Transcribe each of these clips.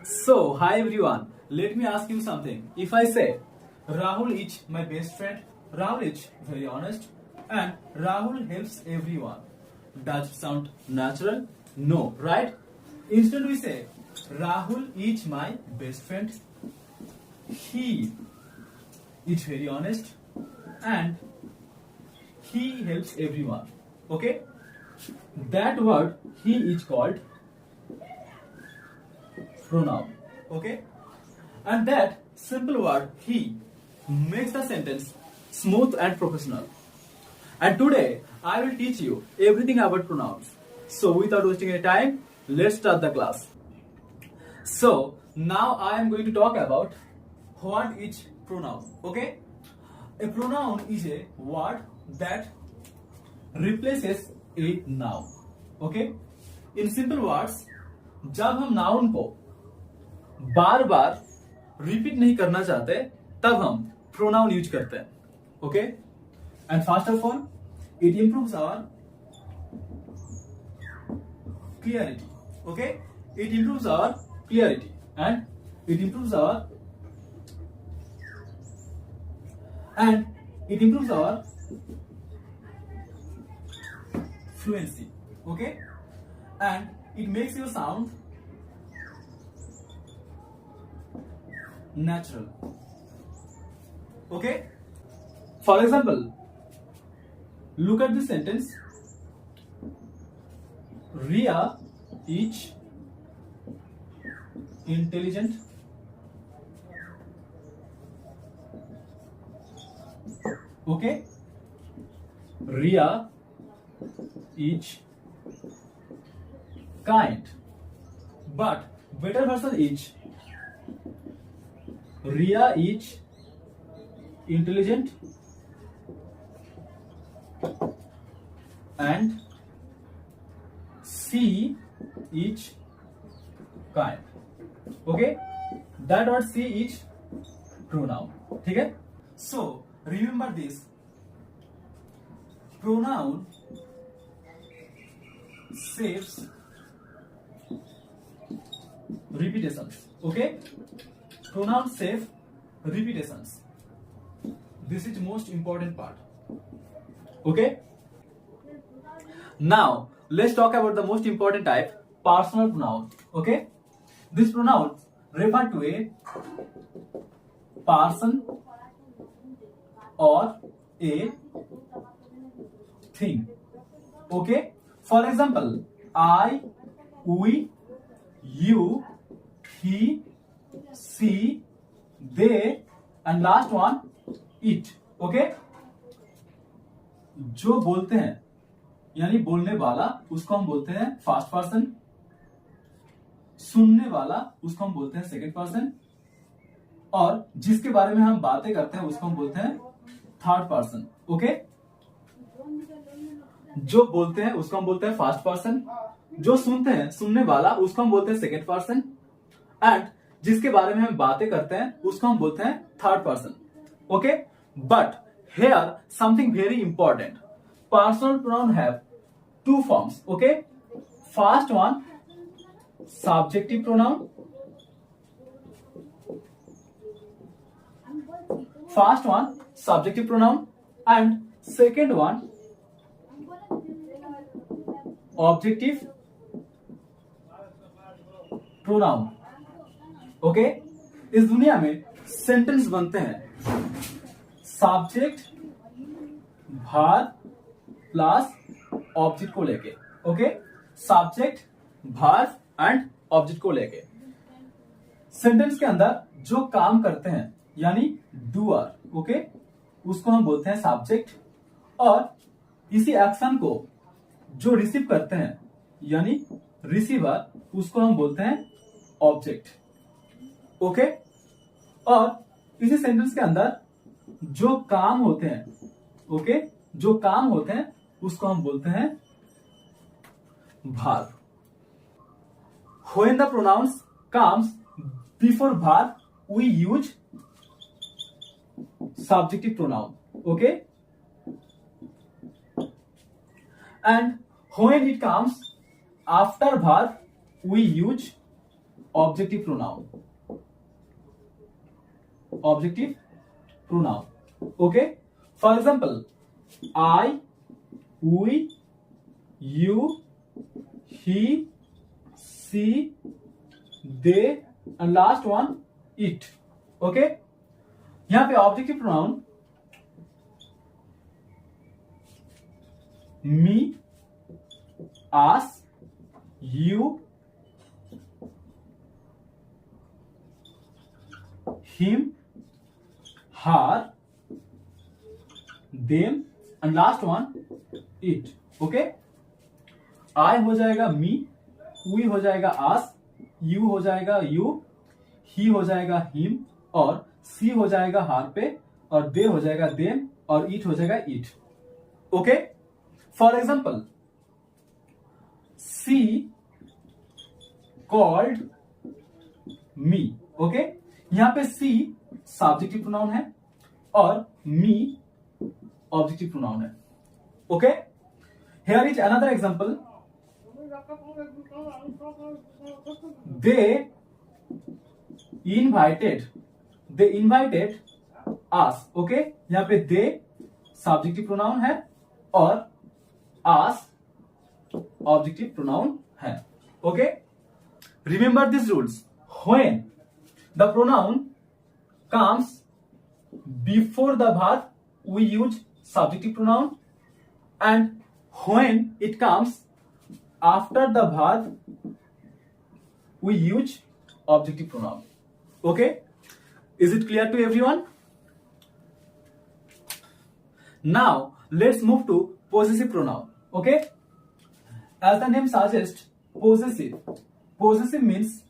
So, hi everyone. Let me ask you something. If I say Rahul is my best friend, Rahul is very honest, and Rahul helps everyone, does it sound natural? No, right? Instead, we say Rahul is my best friend, he is very honest, and he helps everyone. Okay? That word he is called pronoun. Okay? And that simple word he makes the sentence smooth and professional. And today I will teach you everything about pronouns. So without wasting any time, let's start the class. So now I am going to talk about what is pronoun. Okay? A pronoun is a word that replaces a noun. Okay? In simple words, जब हम noun को बार बार repeat नहीं करना चाहते तब हम pronoun use करते हैं. Okay, and first of all it improves our clarity. Okay, it improves our clarity and it improves our fluency. Okay, and it makes your sound natural. Okay, for example, look at this sentence. Ria is intelligent. Okay, Ria is kind, but better version is Ria is intelligent and she is kind. Okay, that word she is pronoun. ठीक है? So remember this. Pronoun saves repetitions. Okay, pronoun save repetitions. This is most important part. Okay, now let's talk about the most important type, personal pronoun. Okay, this pronoun refer to a person or a thing. Okay, for example, I, we, you, he, she, they, and last one it. Okay, जो बोलते हैं यानी बोलने वाला उसको हम बोलते हैं फर्स्ट पर्सन, सुनने वाला उसको हम बोलते हैं सेकंड पर्सन, और जिसके बारे में हम बातें करते हैं उसको हम बोलते हैं थर्ड पर्सन. ओके, जो बोलते हैं उसको हम बोलते हैं फर्स्ट पर्सन, जो सुनते हैं सुनने वाला उसको हम बोलते हैं सेकंड पर्सन, एंड जिसके बारे में हम बातें करते हैं उसको हम बोलते हैं third person. Okay, but here something very important. Personal pronoun have two forms. Okay, first one subjective pronoun, and second one objective pronoun. Okay, इस दुनिया में सेंटेंस बनते हैं सब्जेक्ट भार प्लस ऑब्जेक्ट को लेके. ओके, सब्जेक्ट भार एंड ऑब्जेक्ट को लेके सेंटेंस के अंदर जो काम करते हैं यानी डूअर, ओके, उसको हम बोलते हैं सब्जेक्ट, और इसी एक्शन को जो रिसीव करते हैं यानी रिसीवर उसको हम बोलते हैं ऑब्जेक्ट. ओके, और इसी सेंटेंस के अंदर जो काम होते हैं, ओके, जो काम होते हैं उसको हम बोलते हैं verb. When the pronouns comes before verb, we use subjective pronoun. Okay, and when it comes after verb, we use objective pronoun, objective pronoun. Okay, for example I, we, you, he, she, they and last one it. Okay, यहां पे objective pronoun me, us, you, him, her, them and last one it. Okay, I हो जाएगा मी, we हो जाएगा आस, you हो जाएगा you, ही हो जाएगा हिम और सी हो जाएगा हार पे और दे हो जाएगा देम और इट हो जाएगा it. Okay, for example she called me. Okay, यहां पे सी सब्जेक्टिव प्रोनाउन है और मी ऑब्जेक्टिव प्रोनाउन है. Okay, here is another example. They invited us. Okay, यहां पे दे सब्जेक्टिव प्रोनाउन है और आस ऑब्जेक्टिव प्रोनाउन है. Okay, remember this rules. When the pronoun comes before the verb we use subjective pronoun, and when it comes after the verb we use objective pronoun. Okay, is it clear to everyone? Now let's move to possessive pronoun. Okay, as the name suggests, possessive means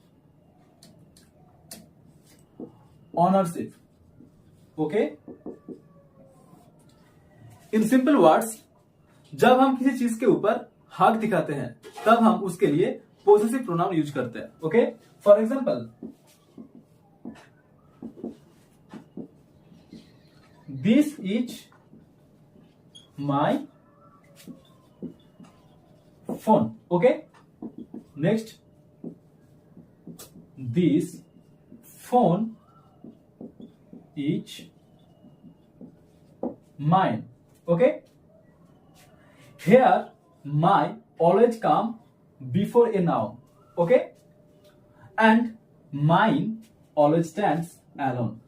ownership. Okay, in simple words, जब हम किसी चीज के ऊपर हक दिखाते हैं तब हम उसके लिए पोजेसिव प्रोनाउन यूज करते हैं. Okay, for example this is my phone. Okay, next this phone is mine. Okay, here my always come before a noun. Okay, and mine always stands alone.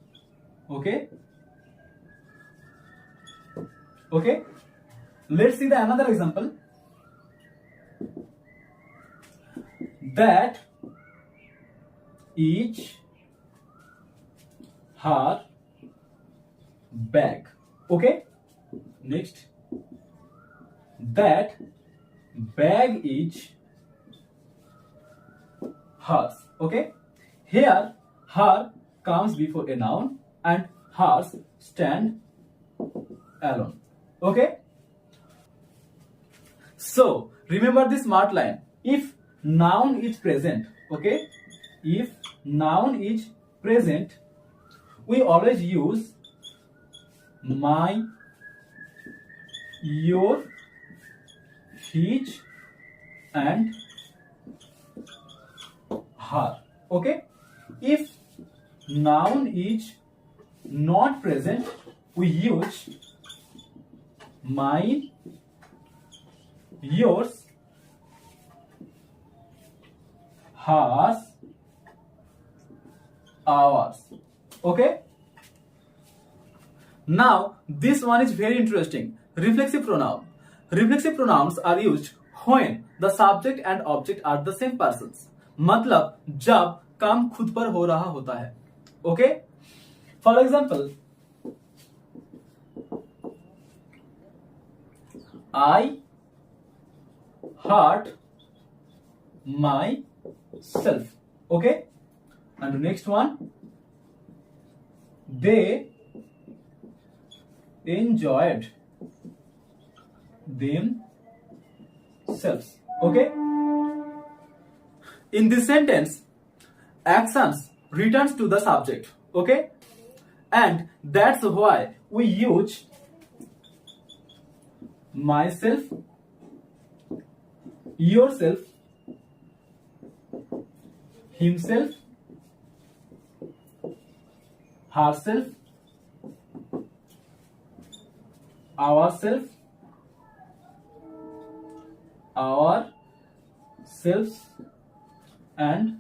Okay, okay, let's see the another example. That is her bag. Okay, next that bag is hers. Okay, here her comes before a noun and hers stand alone. Okay, so remember this smart line. If noun is present, okay, if noun is present, we always use my, your, his and her. Okay, if noun is not present, we use mine, yours, hers, ours. Okay, now this one is very interesting. Reflexive pronoun. Reflexive pronouns are used when the subject and object are the same persons. मतलब जब काम खुद पर हो रहा होता है. Okay, for example I hurt myself. Okay, and the next one, they enjoyed themselves. Okay, in this sentence actions returns to the subject. Okay, and that's why we use myself, yourself, himself, herself, ourself, ourselves, and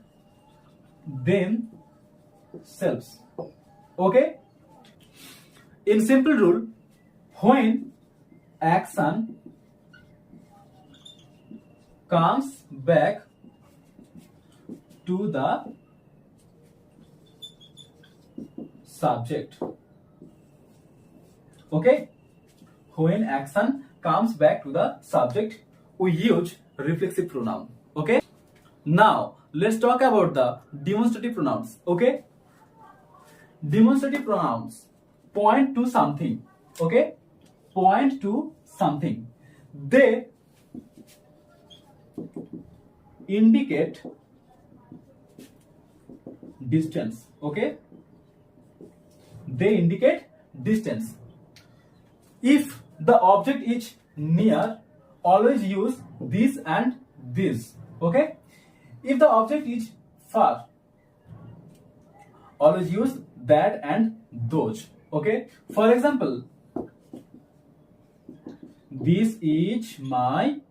themselves. Okay? In simple rule, when action comes back to the subject. Okay? When action comes back to the subject, we use reflexive pronoun. Okay? Now, let's talk about the demonstrative pronouns. Okay? Demonstrative pronouns point to something. Okay? Point to something. They indicate distance. Okay? They indicate distance. If the object is near, always use this and this. Okay? If the object is far, always use that and those. Okay? For example, this is my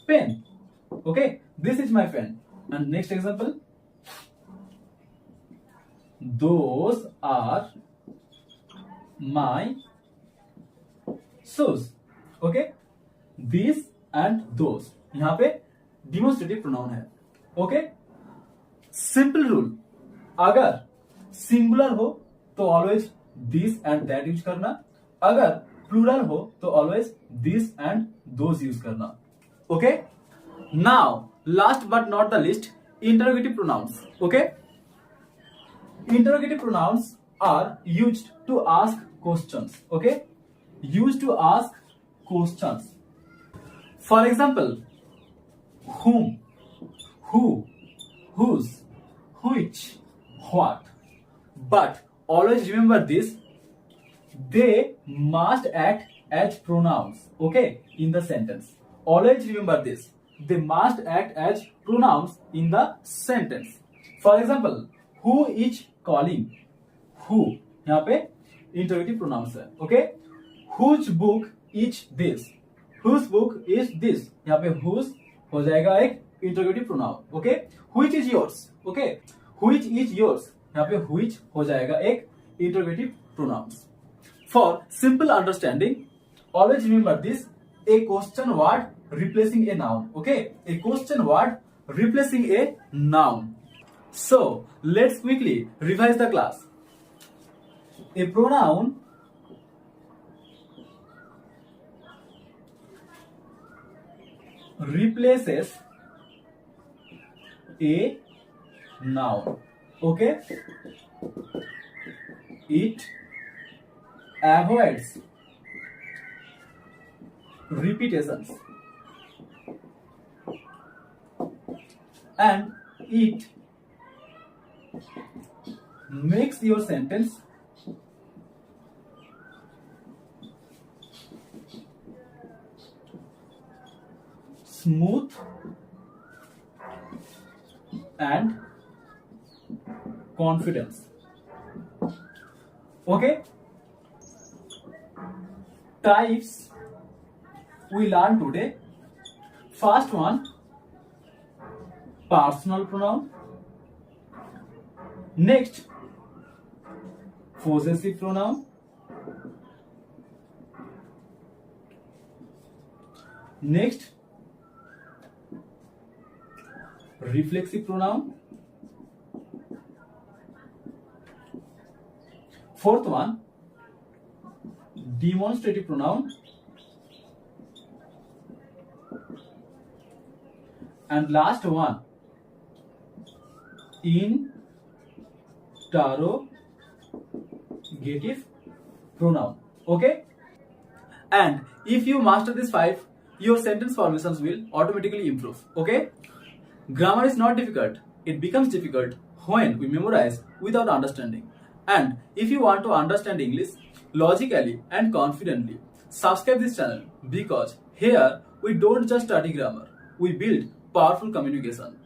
pen. Okay? This is my pen. And next example, those are my shoes. Okay? This and those. यहाँ पे demonstrative pronoun है. Okay? Simple rule. अगर singular हो तो always this and that use करना. अगर plural हो तो always this and those use करना. Okay? Now, last but not the least, interrogative pronouns. Okay? Interrogative pronouns are used to ask questions. Okay? Used to ask questions. For example, whom, who, whose, which, what. But always remember this, they must act as pronouns. Okay? In the sentence. Always remember this, they must act as pronouns in the sentence. For example, who is calling? Who यहाँ पे interrogative pronouns है. Okay? Whose book is this? Whose book is this? यहाँ पे whose हो जाएगा एक interrogative pronoun. Okay? Which is yours? Okay? Which is yours? यहाँ पे which हो जाएगा एक interrogative pronouns. For simple understanding, always remember this, a question word replacing a noun. Okay? A question word replacing a noun. So, let's quickly revise the class. A pronoun replaces a noun. Okay? It avoids repetitions and it makes your sentence smooth and confidence. Okay? Types we learn today. First one, personal pronoun. Next, possessive pronoun. Next, reflexive pronoun. Fourth one, demonstrative pronoun. And last one, interrogative pronoun. Okay? And if you master these 5, your sentence formations will automatically improve. Okay? Grammar is not difficult. It becomes difficult when we memorize without understanding. And if you want to understand English logically and confidently, subscribe this channel, because here we don't just study grammar, we build powerful communication.